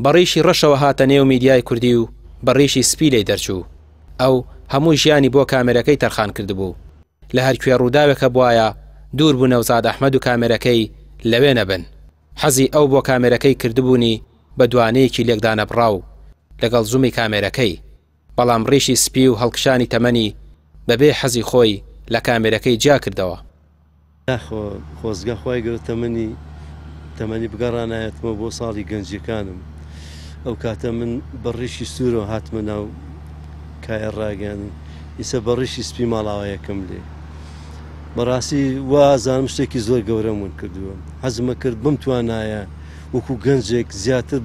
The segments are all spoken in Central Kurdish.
بەڕیشی ڕەشەوە هاتە نێو میدیای کوردی و بەڕیشی سپی لێ دەرچوو. ئەو هەموو ژیانی بۆ کامێرەکەی تەرخان کردبوو. لە هەرکوێ ڕووداوێکە بواە دوور بوو نەوزاد ئەحمەد و کامێرەکەی لەوێ نەبن. حەزی ئەو بۆ کامێرەکەی کردبوونی بە دوانەیەکی لێکدانە بڕاو لەگەڵ زوومی کامێرەکەی، بەڵام ڕیشی سپی و هەڵکشانی تەمەنی بەبێ حەزی خۆی لە کامێرەکەی جیا کردەوە. خۆزگە خۆی گەورە تەمەنی بگەڕانایەتمە بۆ ساڵی گەنجەکانم. ئەو کاتە من بەڕیشی سوورەوە هاتمە ناو کایە ڕاگەانی، ئیسە بەڕیشی سپی ماڵاوایەکەم لێ. بەڕاستی وازانم شتێکی زۆر گەورەمون کردووە. حەزمە کرد بم توانایە وەکو گەنجێک زیاتر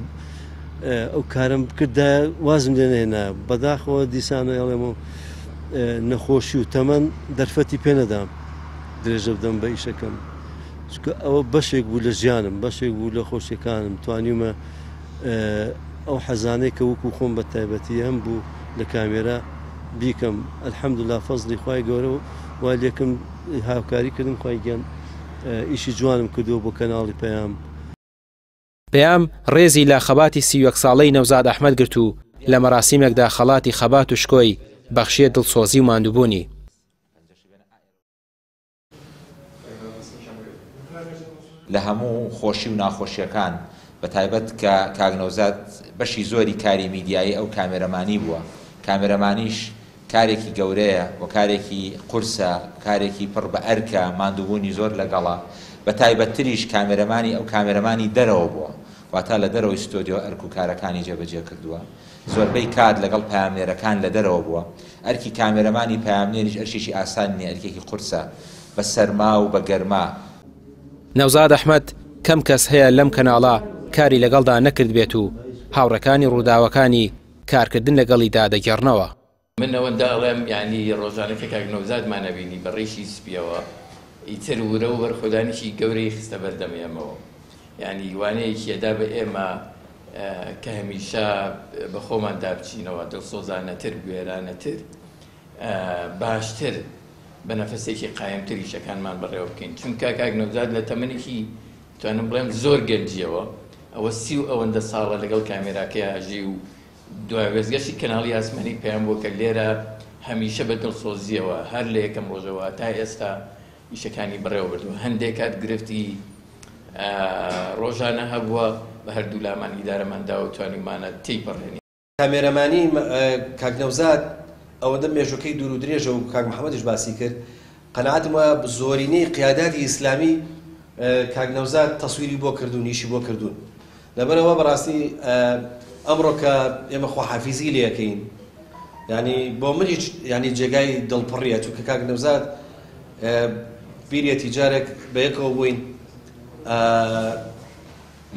ئەو کارم کردایە وازم لێ نهێنا. بەداخەوە دیسانە ئەڵێمە نەخۆشی و تەمەن دەرفەتی پێ نەدام درێژە بدەم بە ئیشەکەم، چونکە ئەوە بەشێک بوو لە ژیانم، بەشێک بوو لە خۆشیەکانم. توانیمە ئەو حەزانەی کە وەکو خۆم بە تایبەتی هەم بوو لە کامێرە بیکەم. ئەلحەمدولیلا فەزلی خوای گەورە وای لێکم هاوکاری کردم، خوای گیان ئیشی جوانم کردووە بۆ کەناڵی پەیام. پەیام ڕێزی لە خەباتی 31 ساڵەی نەوزاد ئەحمەد گرت و لە مەراسیمێکدا خەڵاتی خەبات و شکۆی بەخشیە دڵسۆزی و ماندووبوونی. لە هەموو خۆشی و ناخۆشیەکان بە تایبەت کە کاک نەوزاد بەشی زۆری کاری میدیایی ئەو کامێرەمانی بووە. کامێرەمانیش کارێکی گەورەیە و کارێکی قورسە، کارێکی پڕ بە ئەرکە، ماندووبوونی زۆر لەگەڵە. بە تایبەتتریش کامێرەمانی ئەو کامێرەمانی دەرەوە بووە، واتە لە دەرەوەی ستۆدیۆ ئەرک و کارەکانی جێبەجێ کردووە. زۆربەی کات لەگەڵ پامێرەکان لە دەرەوە بووە. ئەرکی کامێرەمانی پامێریش ئەرشێکی ئاسان نیە، ئەرکێکی قورسە بە سەرما و بە گەرما. نەوزاد ئەحمەد کەم کەس هەیە لەم کەناڵە کاری لەگەڵدا نەکرد بێت و هاوڕەکانی ڕووداوەکانی کارکردن لەگەڵیدا دەگەڕنەوە. من ئەوەندا ئەڵێم یعنی ڕۆژانەکە کاک نەوزادمان نەبینی بە ڕیشی سپیەوە ئیتر ورە و بەرخۆدانێکی گەورەی خستە بەردەمێمەوە. یعنی وانەیەکی ئەدا بە ئێمە کە هەمیشە بە خۆمان دابچینەوە، دڵسۆزانەتر، گوێرانەتر، باشتر، بە نەفەسێکی قایمتری شەکانمان بەڕێوە بکەین. چونکە کاک نەوزاد لە تەمەنێکی توانم بڵێم زۆر گەنجیەوە، ئەوە 30 و ئەوەندە ساڵە لەگەڵ کامێراکەی هاژی و دوای وێزگەشتی کەناڵی ئاسمانی پێیان بووە کە لێرە هەمیشە بە دڵسۆزیەوە هەر لە یەکەم ڕۆژەوە تا ئێستا ئیشەکانی بڕێوە بردووە. هەندێک کات گرفتی ڕۆژانە هەبووە بە هەردوو لامان ئیدارەماندا و توانیمانە تێیپەڕێنی. کامێرەمانی کاک نەوزاد ئەوەندە مێژوەکەی دوور و درێژە و کاک محەممەدش باسی کرد، قەنەعەتم وایە زۆرینەی قیاداتی ئیسلامی کاک نەوزاد تەسویری بۆ کردوون، نیشی بۆ کردوون. لەبەرەوە بەڕاستی ئەمڕۆ کە ئێمە خۆحافیزی لێەکەین، ینی بۆ منیش ینی جێگای دڵپڕیە، چونکە کاک نەوزاد بیرێتی جارێک بە یەکەوە بووین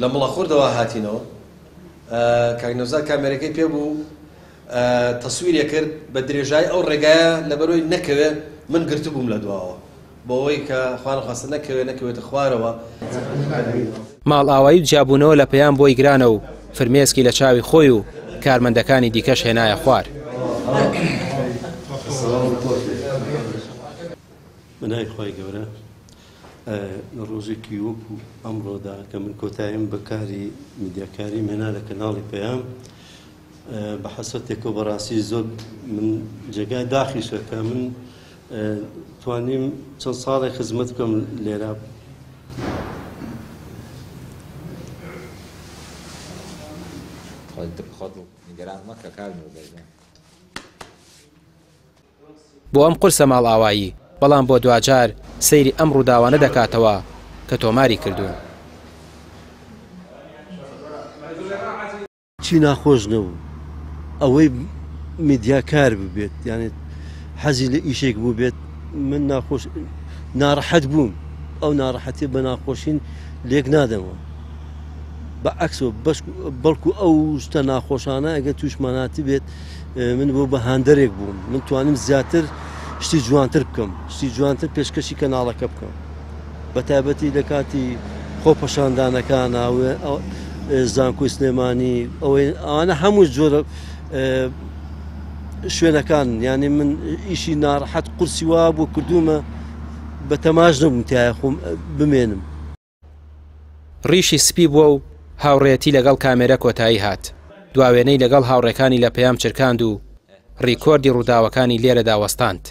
لە مڵەخوردەوە هاتینەوە. کاک نەوزاد کامێرەکەی پێ بوو تەسویرێ کرد بە درێژای ئەو ڕێگایە لەبەرەوەی نەکەوێ من گرتو بووم لە دواوە بۆ ئەوەی کە خوانەخواستە نەکەوێتە خوارەوە. ماڵ ئاوایی و جیابوونەوە لە پەیام بۆی گرانە و فرمێسکی لە چاوی خۆی و کارمەندەکانی دیکەش هێنایە خوار. منای خۆی گەورە ڕۆژێکی وەکو ئەمڕۆدا کە من کۆتاییم بە کاری میدیاکاری مێنا لە کەناڵی پەیام بە حەسەتێک و بەڕاستی زۆر من جێگای داخیشە کە من توانیم چەند ساڵی خزمەت بکەم لێرە. بۆ ئەم قورسە ماڵ ئاوایی، بەڵام بۆ دوجار سەیری ئەم ڕووداوانە دەکاتەوە کە تۆماری کردوون. چی ناخۆش نەبوو ئەوەی میدیاکار ببێت، یعنی حەزی لە ئیشێک بوو بێت. من ناخۆش ناڕەحەت بووم، ئەو ناڕەحەتی بە ناخۆشین لێک نادەمەوە. بەعەکسەوە بەڵکو ئەو شتە ناخۆشانە ئەگەر تووشماناتی بێت من بۆ بە هاندەرێک بووم. من توانیم زیاتر شتی جوانتر بکەم، شتی جوانتر پێشکەشی کەناڵەکە بکەم، بە تایبەتی لە کاتی خۆپەشاندانەکان زانکۆی سلێمانی ئەوانە هەموو جۆرە شوێنەکان. یعنی من ئیشی ناڕەحەت قورسی وا بۆ کردومە بە تەماش نەبووم تایە خۆم بمێنم. ڕیشی سپی بووە و هاوڕێتی لەگەڵ کامێرە کۆتایی هات دواوێنەی لەگەڵ هاوڕێکانی لە پەیام چرکاند و ڕیکۆردی ڕووداوەکانی لێرە داوەستاند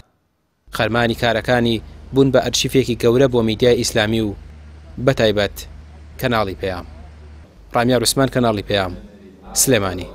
خەرمانی کارەکانی بوون بە ئەرشیفێکی گەورە بۆ میدیای ئیسلامی و بەتایبەت کەناڵی پەیام ڕامیار عوسمان کەناڵی پەیام سلێمانی